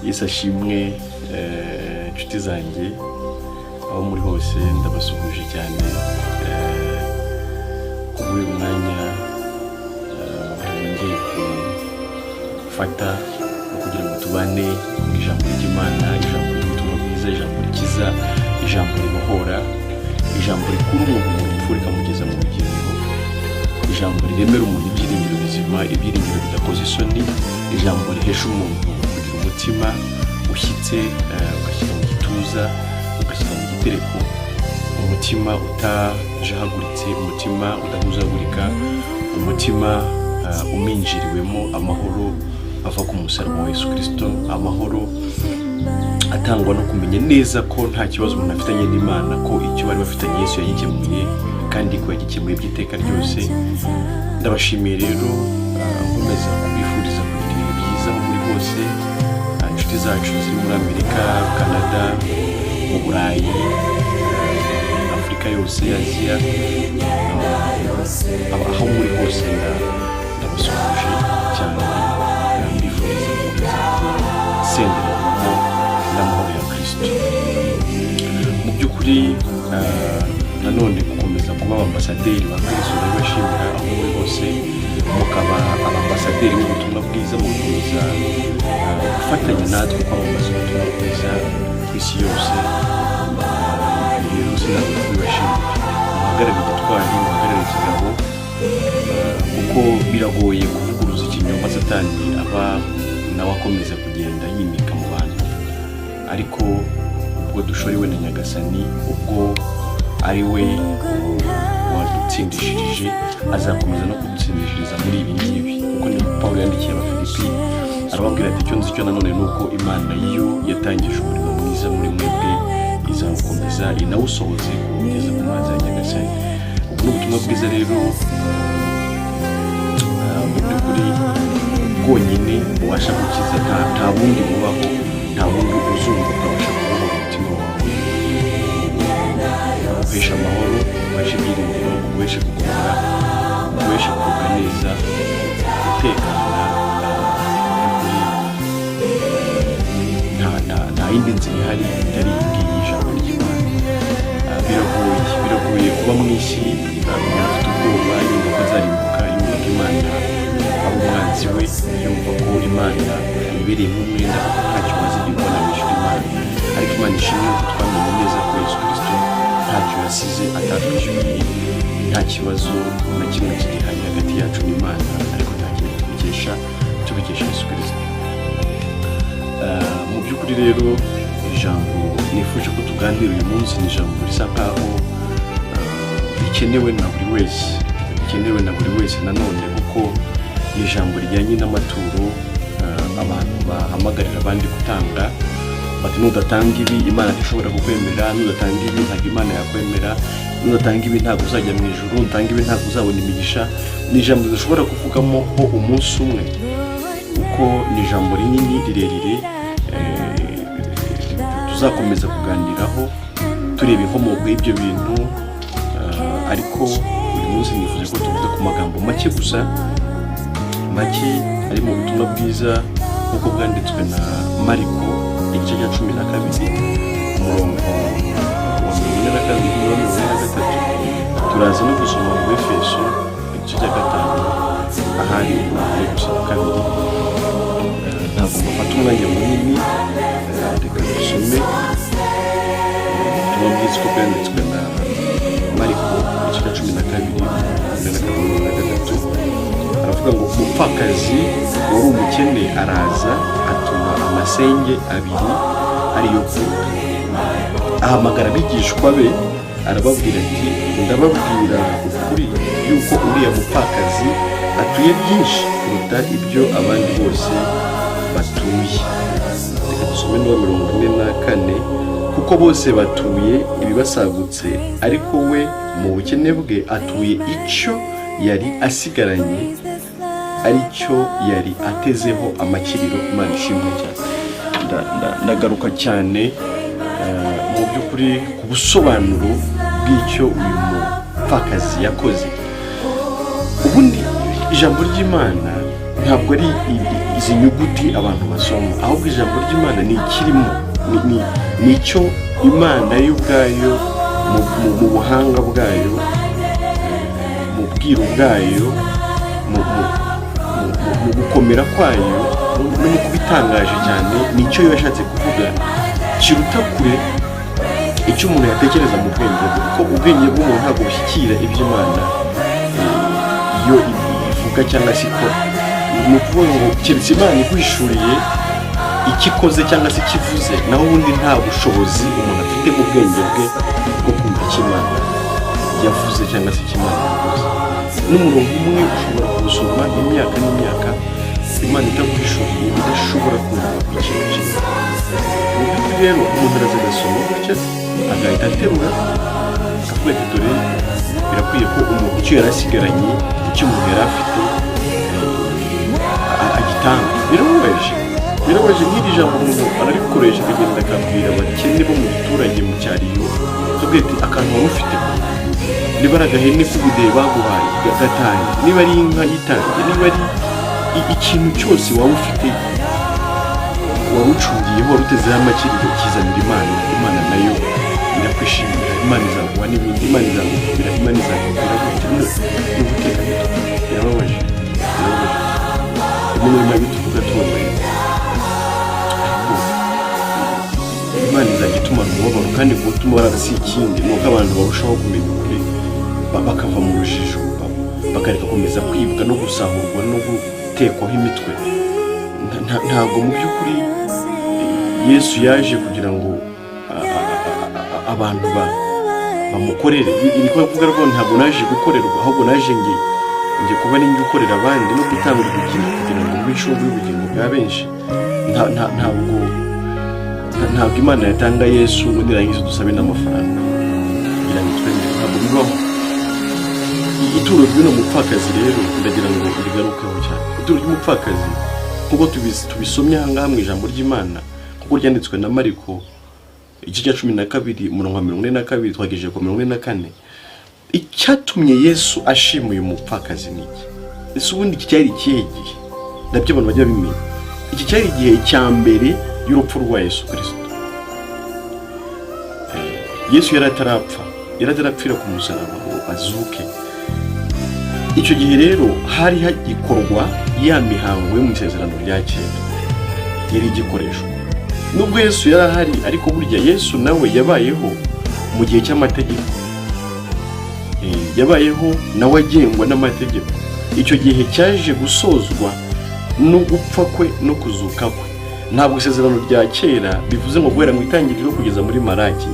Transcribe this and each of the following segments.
Yesu ashimwe inshuti zanjye aho muri hose ndabasuhuje cyane kuri uyu mwanya ngiye gufata kugira ngo tubane ijambo ry'Imana, ijambo ry'ubutumwa bwiza, ijambo rikiza, ijambo ribohora, ijambo rikura umuntu mu rupfu rikamugeza mu bugingo, ijambo riremera umuntu ibyiringiro bizima, ibyiringiro bidakoze isoni, ijambo rihesha umuntu kugira umutima ushyitse, ugashyira mu gituza, ugashyira mu gitereko, umutima utajahaguritse, umutima udahuzagurika, umutima uminjiriwemo amahoro ava ku musaraba wa Yesu Kristo, amahoro atangwa no kumenya neza ko nta kibazo umuntu afitanye n'Imana, ko icyo bari bafitanye Yesu yagikemuye kandi ko yagikemuye by'iteka ryose. Ndabashimiye rero, nkomeza kubifuriza kugira ibihe byiza aho muri hose, inshuti zacu ziri muri Amerika, Canada, mu Burayi, Afurika yose, Aziya, aho muri hose ndabasuhuje cyane, mbifuriza gusenderamo n'amahoro ya Kristo. Mu by'ukuri nanone gukomeza kuba abambasaderi ba Kristo, ndabashimira aho muri hose mukaba abambasaderi b'ubutumwa bwiza, mukomeza gufatanya natwe kwamamaza ubutumwa bwiza ku isi yose. Rero sinabura kubibashimira, muhagarare igitwari, muhagarare ikigabo, kuko biragoye kuvuguruza ikinyoma Satani aba nawe akomeza kugenda yimika mu bantu, ariko ubwo dushorewe na Nyagasani, ubwo ari we wadutsindishirije, azakomeza no kudutsindishiriza muri ibi ngibi, kuko ni Pawulo yandikiye Abafilipi arababwira ati icyo nzi cyo nanone ni uko Imana yo yatangije umurimo mwiza muri mwebwe izawukomeza inawusohoze kugeza ku manza ya Nyagasani. Ubu ni ubutumwa bwiza rero mu by'ukuri bwonyine bubasha gukiza, nta bundi bubaho, nta bundi uzumva ukabasha kubohora umutima wawe, guhesha amahoro, guhesha ibyiringiro, guhesha gukomera, guhesha kugubwa neza, gutekana. Nta yindi nzira ihari itari iyi ijambo ry'Imana. Biragoye kuba mu isi umuntu afite ubwoba, yumva ko azarimbuka, yumva ko Imana ari umwanzi we, yumva ko Imana ibereye nk'umwenda kuko ntacyo maze gukora wishyura Imana. Ariko Imana ishimwe ko twamenye neza ko Yesu Kristo ntacyo yasize atatwishyuriye, nta kibazo na kimwe kigihari hagati yacu n'Imana, ariko nta kintu tubikesha Yesu Kristo. Mu by'ukuri rero ijambo nifuje ko tuganira uyu munsi ni ijambo risa nkaho rikenewe na buri wese nanone, kuko ni ijambo rijyanye n'amaturo. Abantu bahamagarira abandi gutanga, bati nudatanga ibi Imana ntishobora kukwemera, nudatanga ibi ntabwo Imana yakwemera, nudatanga ibi ntabwo uzajya mu ijuru, nudatanga ibi ntabwo uzabona imigisha. Ni ijambo dushobora kuvugamo ho umunsi umwe, kuko ni ijambo rinini rirerire tuzakomeza kuganiraho tureba inkomoko y'ibyo bintu, ariko uyu munsi nifuza ko tuvuga ku magambo make gusa, make ari mu butumwa bwiza nk'uko bwanditswe na Mariko igice cya 12 umurongo wa 42 turaza no gusoma mu Efeso igice cya 5 ahari gusa kabiri. Ntabwo bafata umwanya munini, reka dusome ubutumwa bwiza uko bwanditswe na Mariko igice cya 12 aravuga ngo umupfakazi wari umukene araza atuma amasenge abiri ariyo kuruta, ahamagara abigishwa be arababwira ati ndababwira ukuri yuko uriya mupfakazi atuye byinshi kuruta ibyo abandi bose batuye. Reka dusome n'uwa 44, kuko bose batuye ibibasagutse, ariko we mu bukene bwe atuye icyo yari asigaranye, aricyo yari atezeho amakiriro. Imana ishimwe cyane. Ndagaruka cyane mu by'ukuri ku busobanuro bw'icyo uyu mupfakazi yakoze. Ubundi ijambo ry'Imana ntabwo ari izi nyuguti abantu basoma, ahubwo ijambo ry'Imana ni ikirimo, ni icyo Imana yo ubwayo mu buhanga bwayo, mu bwiru bwayo, mu gukomera kwayo no mu kubitangaje cyane, nicyo yashatse kuvuga kiruta kure icyo umuntu yatekereza mu bwenge bwe, kuko ubwenge bw'umuntu ntabwo bushyikira iby'Imana iyo ivuga cyangwa se ikora. Ni ukuvuga ngo keretse Imana iguhishuriye ikikoze cyangwa se ikivuze, naho ubundi nta bushobozi umuntu afite mu bwenge bwe bwo kumva icyo Imana yavuze cyangwa se icyo Imana yavuze. N'umurongo umwe ushobora kuwusoma imyaka n'imyaka, Imana itaguhishuriye idashobora kumva ikintu kimwe. Mu by'ukuri rero umuntu araza agasoma gutya agahita aterura akavuga ati dore birakwiye ko umuntu icyo yari asigaranye, icyo umuntu yari afite agitanga. Birababaje nk'iri jambo umuntu ararikoresha akagenda akabwira abakene bo mu giturage mu cyariyo, akabwira ati akantu wari ufite, niba ari agahene k'ubudehe baguhaye gatanye, niba ari inka yitange, niba ari ikintu cyose waba ufite wari ucungiyeho, wari utezeho amakiriro, kizanira Imana. Imana nayo irakwishimira, Imana izaguha n'ibindi, Imana izagukubira, Imana izagukubira gutya n'ubuteka. Birababaje rimwe na rimwe tuvuga tubabaye, Imana izajya itumara umubabaro, kandi gutuma barasi ikindi ni uko abantu barushaho kumenya ukuri, bakava mu rujijo, bakareka komeza kwibwa no gusahurwa no gutekwaho imitwe. Ntabwo mu by'ukuri Yesu yaje kugira ngo abantu bamukorere. Ni ko kuvuga rwose, ntabwo naje gukorerwa, ahubwo naje nge kuba ninjye ukorera abandi no gutanga ubugingo kugira ngo mbe ishuri y'ubugingo bwa benshi. Ntabwo Imana yatanga Yesu ngo nirangiza dusabe n'amafaranga kugira ngo twemere, ntabwo bibaho. Ituro ry'uno mupfakazi rero ndagira ngo rigarukeho cyane. Ituro ry'umupfakazi kuko tubisomye aha ngaha mu ijambo ry'Imana, kuko ryanditswe na Mariko igice cya 12 umurongo wa 42 twagejeje ku 44. Icyatumye Yesu ashima uyu mupfakazi ni iki? Ese ubundi iki cyari ikihe gihe? Nabyo abantu bajya bimenya. Iki cyari igihe cya mbere y'urupfu rwa Yesu Kristo. Yesu yari atarapfira ku musaraba ngo azuke. Icyo gihe rero hari hagikorwa ya mihango yo mu isezerano rya kera, yari igikoreshwa. Nubwo Yesu yari ahari, ariko burya Yesu nawe yabayeho mu gihe cy'amategeko, yabayeho nawe agengwa n'amategeko. Icyo gihe cyaje gusozwa no gupfa kwe no kuzuka kwe. Ntabwo isezerano rya kera bivuze ngo guhera mu itangiriro kugeza muri Malaki,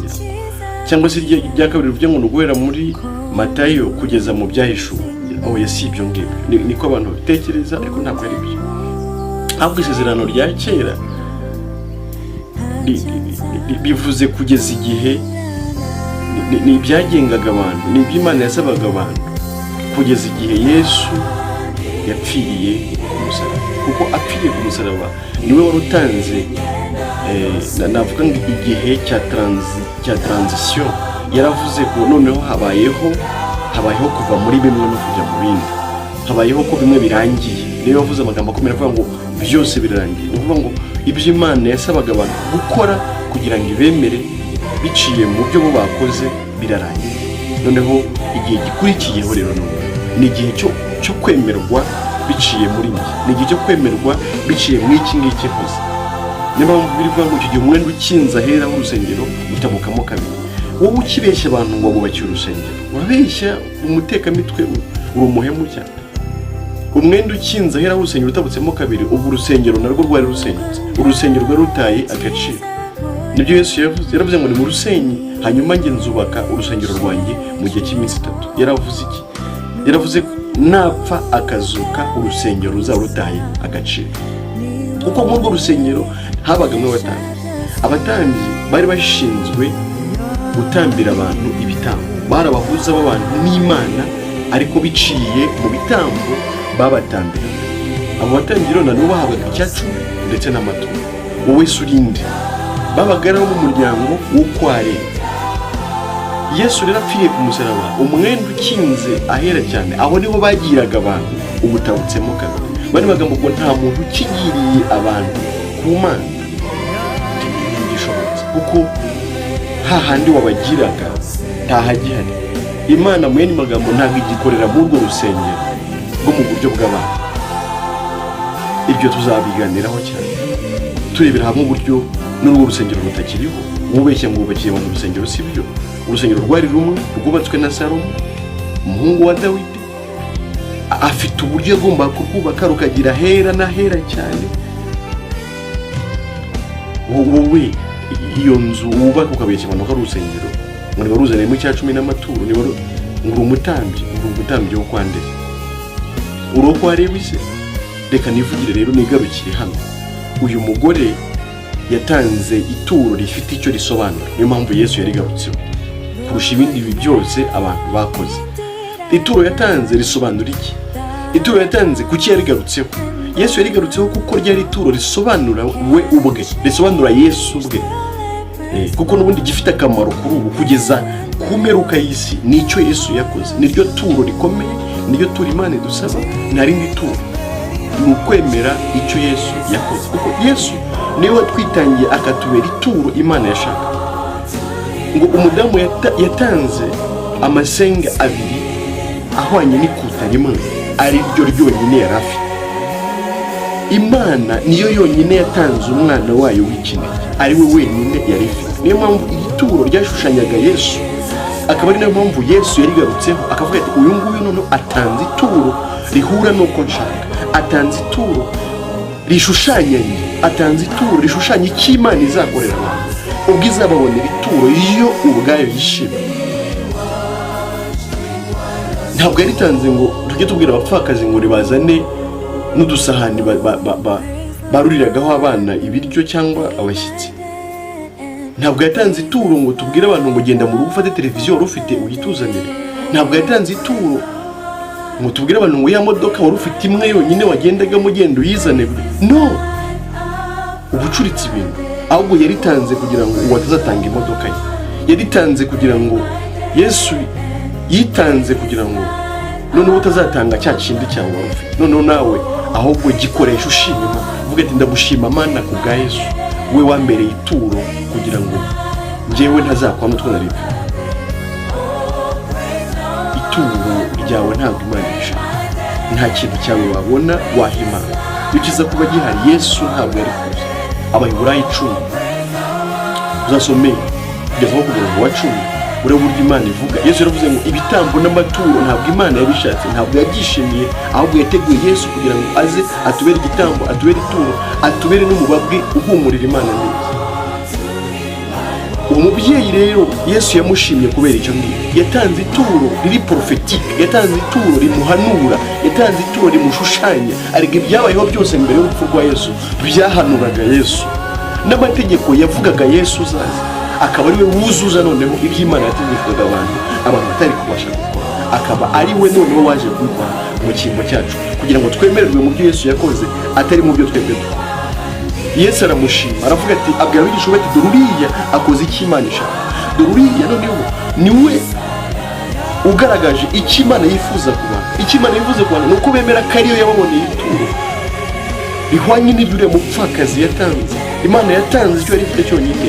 cyangwa se irya kabiri bivuze ngo guhera muri Matayo kugeza mu byahishuwe. Oya, si ibyo ngibyo, niko abantu babitekereza, ariko ntabwo ari byo. Ahubwo isezerano rya kera bivuze kugeza igihe, ni ibyagengaga abantu, ni iby'Imana yasabaga abantu, kugeza igihe Yesu yapfiriye ku musaraba. Kuko apfiriye ku musaraba niwe wari utanze, navuga ngo igihe cya transition. Yaravuze ko noneho habayeho kuva muri bimwe no kujya mu bindi, habayeho ko bimwe birangiye. Niyo yavuze amagambo akomeye avuga ngo byose birarangiye. Ni ukuvuga ngo ibyo Imana yasabaga abantu gukora kugira ngo ibemere biciye mu byo bo bakoze birarangiye. Noneho igihe gikurikiyeho rero ni igihe cyo kwemerwa biciye muri njye, ni igihe cyo kwemerwa biciye mu iki ngiki hose. Niyo mpamvu birivuga ngo icyo gihe umwenda ukinze ahera h'urusengero utabukamo kabiri. Wowe ukibeshya abantu ngo bubakiye urusengero, urabeshya umutekamitwe, uri umuhemu cyane. Umwenda ukinze ahera h'urusengero utabutsemo kabiri, ubu urusengero narwo rwari rusenyutse, urusengero rwari rutaye agaciro. Nibyo Yesu yaravuze ngo ni mu rusenyi, hanyuma njye nzubaka urusengero rwanjye mu gihe cy'iminsi 3. Yaravuze iki? Yaravuze napfa akazuka urusengero ruzaba rutaye agaciro. Kuko muri urwo rusengero habagamo abatambyi bari bashinzwe gutambira abantu ibitambo, bari abahuza b'abantu n'Imana, ariko biciye mu bitambo babatambiraga. Abo batambyi rero nabo bahabwaga icyacumi ndetse n'amaturo. Wowe surinde babaga mu muryango wo kwa Lewi. Yesu rero apfiriye ku musaraba, umwenda ukinze ahera cyane, aho niho bagiraga abantu ubutabutsemo kabiri. bari magambo ngo nta muntu ukigiriye abantu ku Mana igishobotse, kuko hahandi wabagiraga ntahagihari. Imana mwene magambo ntabwo igikorera muri urwo rusengero rwo mu buryo bw'abantu. Ibyo tuzabiganiraho cyane turebera hamwe uburyo n'urwo rusengero rutakiriho. Ubeshya ngo ubakiye mu rusengero, si byo. Urusengero rwari rumwe rwubatswe na Salomo umuhungu wa Dawidi, afite uburyo agomba kurwubaka rukagira hera na hera cyane. Wowe iyo nzu wubaka ukabeshya abantu ko ari urusengero, ngo niba ruzaniyemo icya 10 n'amaturo, niba nguru umutambyi wo kwandera uroko areba ise. Reka nivugire rero nigarukire hano. Uyu mugore yatanze ituro rifite icyo risobanura, niyo mpamvu Yesu yarigarutseho kurusha ibindi byose abantu bakoze. Ituro yatanze risobanura iki? Ituro yatanze kuki yarigarutseho? Yesu yarigarutseho kuko ryari ituro risobanura we ubwe, risobanura Yesu ubwe. Kuko n'ubundi gifite akamaro kuri ubu kugeza ku mperuka y'isi, nicyo Yesu yakoze. Niryo turo rikomeye, niryo turo Imana idusaba, nta rindi turo. Ni ukwemera icyo Yesu yakoze, kuko Yesu niwe twitangiye akatubera ituro Imana yashaka. Ngo umudamu yatanze amasenga 2 ahwanye n'ikuta rimwe, ari ryo ryonyine yari afite. Imana niyo yonyine yatanze umwana wayo w'ikinege, ari we wenyine yari ifite. Niyo mpamvu igituro ryashushanyaga Yesu, akaba ari nayo mpamvu Yesu yarigarutseho akavuga ati uyu nguyu none atanze ituro rihura n'uko nshaka, atanze ituro rishushanyanye, atanze ituro rishushanya icyo Imana izakorera abantu ubwo izababonera ituro iyo ubwayo yishima. Ntabwo yaritanze ngo tujye tubwira abapfakazi ngo ribazane n'udusahani baruriragaho abana ibiryo cyangwa abashyitsi. Ntabwo yatanze ituro ngo tubwire abantu ngo genda mu rugo ufate televiziyo wari ufite uyituzanire. Ntabwo yatanze ituro ngo tubwire abantu ngo ya modoka wari ufite imwe yonyine wagendagamo genda uyizane. No, ubucuritse ibintu. Ahubwo yaritanze kugira ngo uwatazatanga imodoka ye. Yaritanze kugira ngo Yesu yitanze kugira ngo noneho utazatanga cya kindi cyawe wari ufite. Noneho nawe ahubwo gikoresha ushima, uvuga ati ndagushima Mana ku bwa Yesu, we wambereye ituro kugira ngo njyewe ntazakwa n'utwo nari mfite. Ituro ryawe ntabwo Imana ishaka, nta kintu cyawe wabona wahimana. Ukiza kuba gihari Yesu ntabwo yari kuza. Abaheburayo 10 uzasomeye kugeza ku murongo wa 10 urebe uburyo Imana ivuga. Yesu yaravuze ngo ibitambo n'amaturo ntabwo Imana yabishatse, ntabwo yabyishimiye, ahubwo yateguye Yesu kugira ngo aze atubere igitambo, atubere ituro, atubere n'umubabwe uhumurira Imana neza. Umubyeyi rero Yesu yamushimye kubera icyo ngicyo. Yatanze ituro riri prophetique, yatanze ituro rimuhanura, yatanze ituro rimushushanya. Ariko ibyabayeho byose mbere y'urupfu rwa Yesu byahanuraga Yesu, n'amategeko yavugaga Yesu uzaza, akaba ari we wuzuza noneho iby'Imana yategekaga abantu batari kubasha gukora. Akaba ari we noneho waje kubikora mu cyimbo cyacu kugira ngo twemererwe mu byo Yesu yakoze, atari mu byo twebwe dukora. Yesu aramushima, aravuga ati abwira abigishwa bati dore uriya akoze icyo Imana ishaka. Dore uriya noneho ni we ugaragaje icyo Imana yifuza ku bantu. Icyo Imana yifuza ku bantu ni uko bemera ko ariyo yababoneye ituro rihwanye n'ibyo uriya mupfakazi yatanze. Imana yatanze icyo yari ifite cyonyine,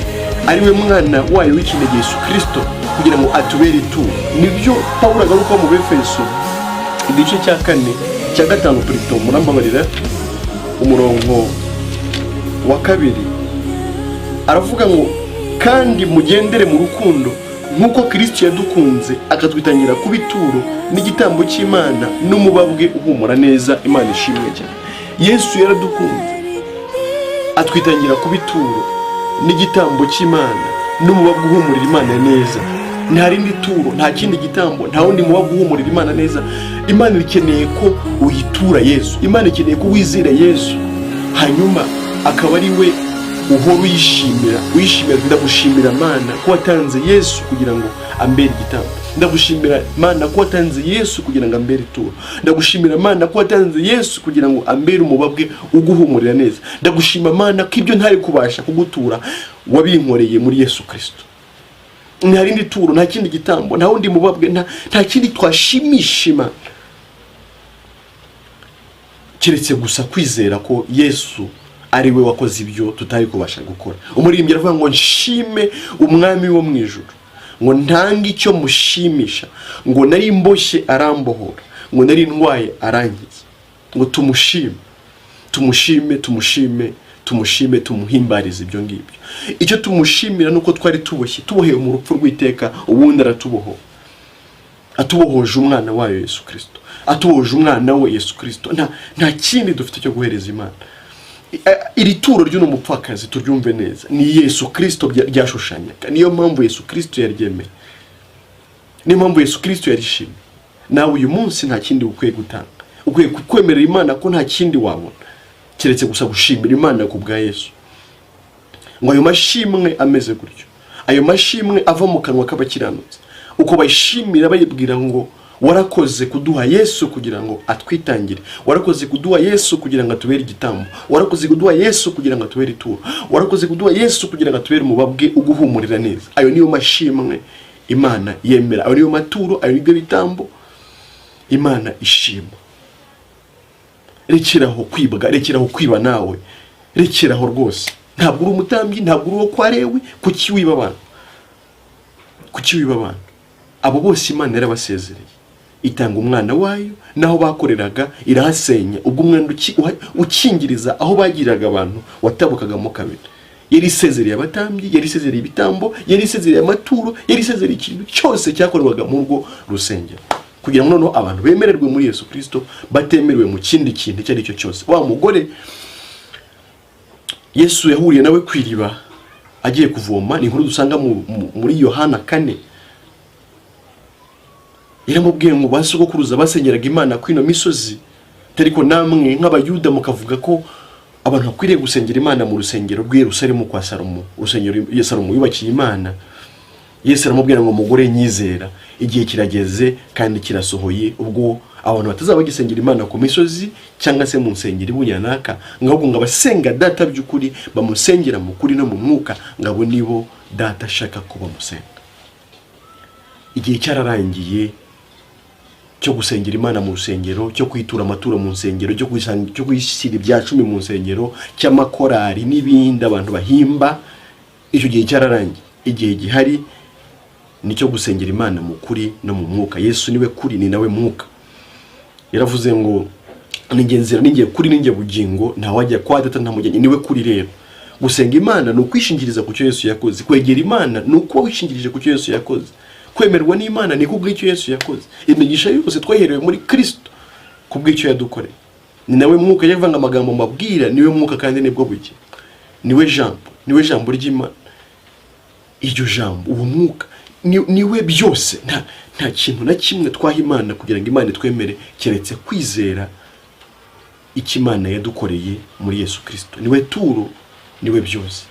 ari we mwana wayo w'ikinege Yesu Kristo, kugira ngo atubere ituro. Nibyo Pawulo agaruka mu Befeso igice cya 4 cya 5 Kristo murambabarira umurongo wa 2 aravuga ngo kandi mugendere mu rukundo nk'uko Kristo yadukunze akatwitangira kuba ituro n'igitambo cy'Imana n'umubabwe uhumura neza. Imana ishimwe cyane. Yesu yaradukunze atwitangira kuba ituro n'igitambo cy'Imana n'umubabwe uhumurira Imana neza. Nta rindi turo, nta kindi gitambo, nta wundi mubabwe uhumurira Imana neza. Imana ikeneye ko uyitura Yesu, Imana ikeneye ko wizera Yesu, hanyuma akaba ari we uhora uyishimira. Ndagushimira Mana ko watanze Yesu kugira ngo ambere igitambo. Ndagushimira Mana ko watanze Yesu kugira ngo ambere ituro. Ndagushimira Mana ko watanze Yesu kugira ngo ambere umubabwe uguhumurira neza. Ndagushima Mana ko ibyo ntari kubasha kugutura wabinkoreye muri Yesu Kristo. Nta rindi turo, nta kindi gitambo, nta wundi mubabwe, nta kindi twashimisha Imana keretse gusa kwizera ko Yesu ari we wakoze ibyo tutari kubasha gukora. Umuririmbyi aravuga ngo nshime umwami wo mu ijuru, ngo ntange icyo mushimisha, ngo nari mboshye arambohora, ngo nari ndwaye arankiza. Ngo tumushime tumuhimbarize ibyo ngibyo. Icyo tumushimira nuko twari tuboheye mu rupfu rw'iteka, ubundi aratuboho. Atubohoje umwana wayo Yesu Kristo, atubohoje umwana we Yesu Kristo. Nta kindi dufite cyo guhereza Imana. Iri turo ry'uno mupfakazi turyumve neza, ni Yesu Kristo ryashushanyaga. Niyo mpamvu Yesu Kristo yaryemeye, niyo mpamvu Yesu Kristo yarishimye. Nawe uyu munsi nta kindi ukwiye gutanga, ukwiye kwemerera Imana ko nta kindi wabona keretse gusa gushimira Imana ku bwa Yesu. Ngo ayo mashimwe ameze gutyo, ayo mashimwe ava mu kanwa k'abakiranutsi, uko bayishimira bayibwira ngo warakoze kuduha Yesu kugira ngo atwitangire, warakoze kuduha Yesu kugira ngo atubere igitambo, warakoze kuduha Yesu kugira ngo atubere ituro, warakoze kuduha Yesu kugira ngo atubere umubabwe uguhumurira neza. Ayo niyo mashimwe Imana yemera, ayo niyo maturo, ayo nibyo bitambo Imana ishima. Rekeraho kwibwa, rekeraho kwiba nawe, rekeraho rwose. Ntabwo uri umutambyi, ntabwo uri uwo kwa Lewi. Kuki wiba abantu? Kuki wiba abantu? Abo bose Imana yarabasezereye, itanga umwana wayo, naho bakoreraga irahasenya. Ubwo umwenda ukingiriza aho bagiraga abantu watabukagamo kabiri. Yari isezereye abatambyi, yari isezereye ibitambo, yari isezereye amaturo, yari isezereye ikintu cyose cyakorwaga mu rugo rusengero, kugira ngo noneho abantu bemererwe muri Yesu Kristo, batemerewe mu kindi kintu icyo ari cyo cyose. Wa mugore Yesu yahuriye nawe kwiriba agiye kuvoma, ni inkuru dusanga muri Yohana 4. Yaramubwiye ngo basogokuruza basengeraga Imana kwino misozi, ariko namwe nk'abayuda mukavuga ko abantu bakwiriye gusengera Imana mu rusengero rw'i Yerusalemu kwa Salomo, urusengero Salomo yubakiye Imana. Yesu aramubwira ngo mugore nyizera, igihe kirageze kandi kirasohoye ubwo abantu batazaba gisengera Imana ku misozi cyangwa se mu nsengero ibunyanaka, ngahubwo ngo abasenga data by'ukuri bamusengera mu kuri no mu mwuka, ngabo nibo data ashaka ko bamusenga. Igihe cyararangiye cyo gusengera Imana mu rusengero, cyo kwitura amaturo mu nsengero, cyo kwishyira ibya 10 mu nsengero, cy'amakorari n'ibindi abantu bahimba. Icyo gihe cyararangiye. Igihe gihari nicyo gusengera Imana mu kuri no mu mwuka. Yesu niwe kuri, ni nawe mwuka. Yaravuze ngo ningenzira ningiye kuri ningiye bugingo, nta wajya kwa data nta mujyanye. Niwe kuri rero. Gusenga Imana ni ukwishingiriza ku cyo Yesu yakoze. Kwegera Imana ni uko wishingirije ku cyo Yesu yakoze. Kwemerwa n'Imana ni kubw'icyo Yesu yakoze. Imigisha yose twaherewe muri Kristo kubw'icyo yadukoreye. Ni nawe mwuka yavanga amagambo mabwira, niwe mwuka kandi nibwo buke. Niwe jambo ry'Imana. Iryo jambo, uwo mwuka niwe byose. Nta kintu na kimwe twaha Imana kugira ngo Imana twemere keretse kwizera icyo Imana yadukoreye muri Yesu Kristo. Niwe turo, niwe byose.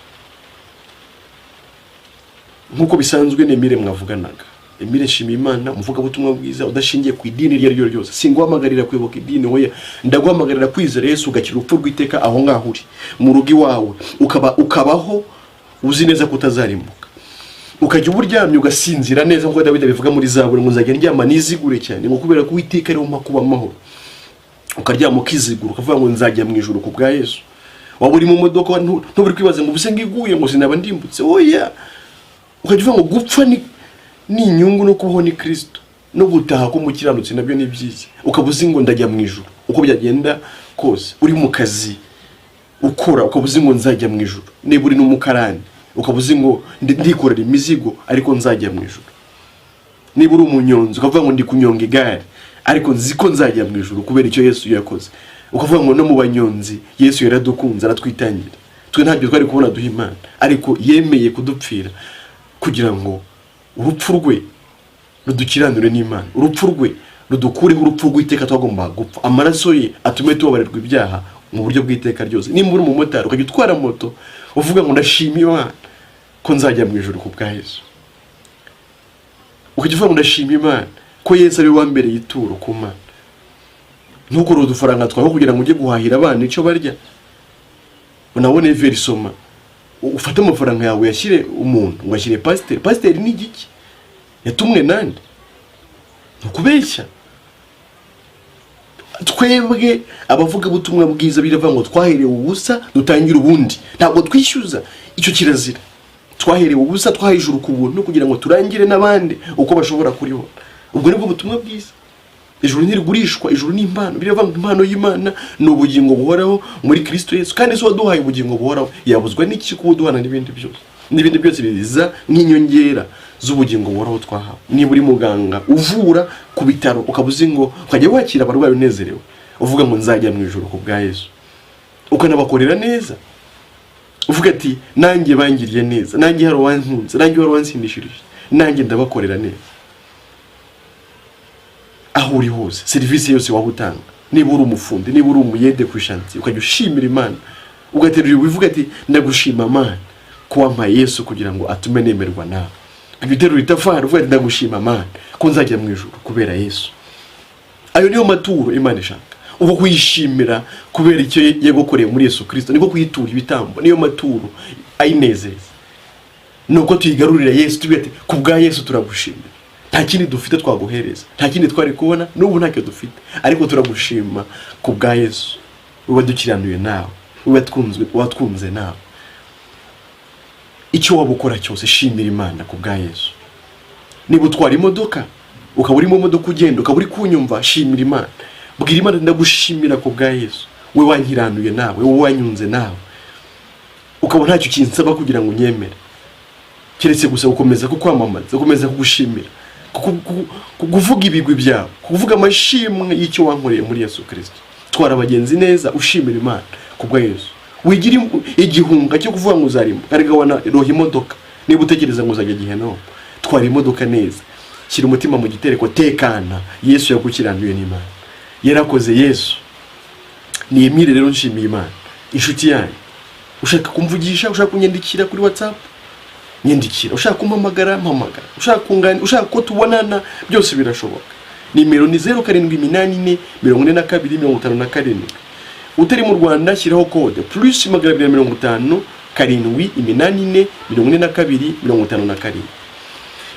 Nkuko bisanzwe Emile mwavuganaga. Emile nshimiye Imana, muvuga butumwa bwiza udashingiye ku idini ryo ryose. Singuhamagarira kwibuka idini, hoya ndaguhamagarira kwizera Yesu ugakira urupfu rw'iteka aho ngaho uri mu rugo iwawe, ukabaho uzi neza kutazarimbuka, ukajya uburyamye ugasinzira neza nkuko Dawidi bivuga muri Zaburi ngo nzajya ndyama nizigure cyane, ngo kubera ko Uwiteka ari umpa kuba amahoro. Ukaryama ukizigura ukavuga ngo nzajya mu ijuru ku bwa Yesu. Waba uri mu modoka ntuburi kwibaza ngo ubuse ngiguye ngo sinaba ndimbutse. Oya, ukajya ngo gupfa ni inyungu no kubaho ni Kristo, no gutaha ko mukiranutse nabyo ni byiza. Ukabuzi ngo ndajya mu ijuru uko byagenda kose. Uri mu kazi ukora ukabuzi ngo nzajya mu ijuru. Niba uri n'umukarani ukabuzi ngo ndikorera imizigo ariko nzajya mu ijuru. Niba uri umunyonzi ukavuga ngo ndi kunyonga igare ariko nzi ko nzajya mu ijuru kubera icyo Yesu yakoze. Ukavuga ngo no mu banyonzi Yesu yaradukunze aratwitangira. Twe ntabyo twari kubona duha Imana, ariko yemeye kudupfira kugira ngo urupfu rwe rudukiranure n'Imana, urupfu rwe rudukureho urupfu rw'iteka twagomba gupfa. Amaraso ye atume tubabarirwa ibyaha mu buryo bw'iteka ryose. Nimba uri umumotari ukajya utwara moto uvuga ngo ndashimiye Imana ko nzajya mu ijuru ku bwa Yesu, ukajya uvuga ngo ndashimiye Imana ko Yesu ari we wambereye ituro ku Mana. Ntukore udufaranga twawe kugira ngo ujye guhahira abana icyo barya, unabone verisoma ufate amafaranga yawe yashyire umuntu ngo ashyire pasiteri. Pasiteri ni igiki? Yatumwe nande? Ntukubeshya. twebwe abavuga butumwa bwiza birava ngo twaherewe ubusa dutangira ubundi, ntabwo twishyuza, icyo kirazira. Twaherewe ubusa, twahejuru ku buntu kugira ngo turangire n'abandi uko bashobora kuriho. Ubwo nibwo butumwa bwiza. Ijuru ntirigurishwa, ijuru ni impano. Birava ngo impano y'Imana ni ubugingo buhoraho muri Kristo Yesu, kandi Yesu waduhaye ubugingo buhoraho, yabuzwa n'iki kubuduhana n'ibindi byose? N'ibindi byose biza nk'inyongera z'ubugingo buhoraho twahawe. Niba uri muganga uvura ku bitaro ukabuze ngo ukajya wakira abarwayi unezerewe, uvuga ngo nzajya mu ijuru ku bwa Yesu, ukanabakorera neza, uvuga ati nanjye bangiriye neza, nanjye hari uwankunze, nanjye hari uwansindishirije, nanjye ndabakorera neza. Aho uri hose, serivisi yose waba utanga, niba uri umufundi, niba uri umuyede ku ishanti, ukajya ushimira Imana, ugaterura ubivuga ati ndagushima Mana ko wampaye Yesu kugira ngo atume nemerwa nawe. Ibiterura itafari uvuga ati ndagushima Mana ko nzajya mu ijuru kubera Yesu. Ayo niyo maturo Imana ishaka. Uko kuyishimira kubera icyo yagukoreye muri Yesu Kristo, niko kuyitura ibitambo, niyo maturo ayinezeza. Nuko tuyigarurira Yesu tuvuga ati ku bwa Yesu turagushimira. Nta kindi dufite twaguhereza, nta kindi twari kubona, n'ubu ntacyo dufite, ariko turagushima ku bwa Yesu. Uba dukiranuye nawe, uba twunze nawe. Icyo waba ukora cyose shimira Imana ku bwa Yesu. Niba utwara imodoka, ukaba uri mu modoka ugenda, ukaba uri kunyumva, shimira Imana. Bwira Imana ndagushimira ku bwa Yesu. We wankiranuye nawe, we wanyunze nawe, ukaba ntacyo kinsaba kugira ngo unyemere, keretse gusa gukomeza kukwamamaza, gukomeza kugushimira, kuvuga ibigwi byawe, kuvuga amashimwe y'icyo wankoreye muri Yesu Kristo. Twara abagenzi neza, ushimira Imana ku bwa Yesu. Wigira igihunga cyo kuvuga ngo uzarimbuka, ariko wana roha imodoka. Niba utekereza ngo uzajya Gehinomu, twara imodoka neza, shyira umutima mu gitereko, tekana. Yesu yagukiranuye n'Imana, yarakoze Yesu. Niyemire rero nshimiye Imana. Inshuti yanyu, ushaka kumvugisha, ushaka kunyandikira kuri WhatsApp, nyandikira. Ushaka kumpamagara, mpamagara. Ushaka kungana, ushaka ko tubonana, byose birashoboka. Nimero ni 0784 42 57. Utari mu Rwanda shyiraho code +250 7 8 42 57.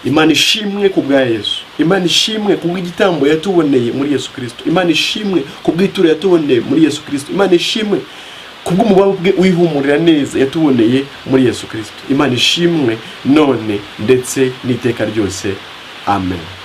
Imana ishimwe ku bwa Yesu. Imana ishimwe ku bw'igitambo yatuboneye muri Yesu Kristo. Imana ishimwe ku bw'ituro yatuboneye muri Yesu Kristo. Imana ishimwe ku bw'umubabwe wihumurira neza yatuboneye muri Yesu Kristo. Imana ishimwe none ndetse n'iteka ryose. Amen.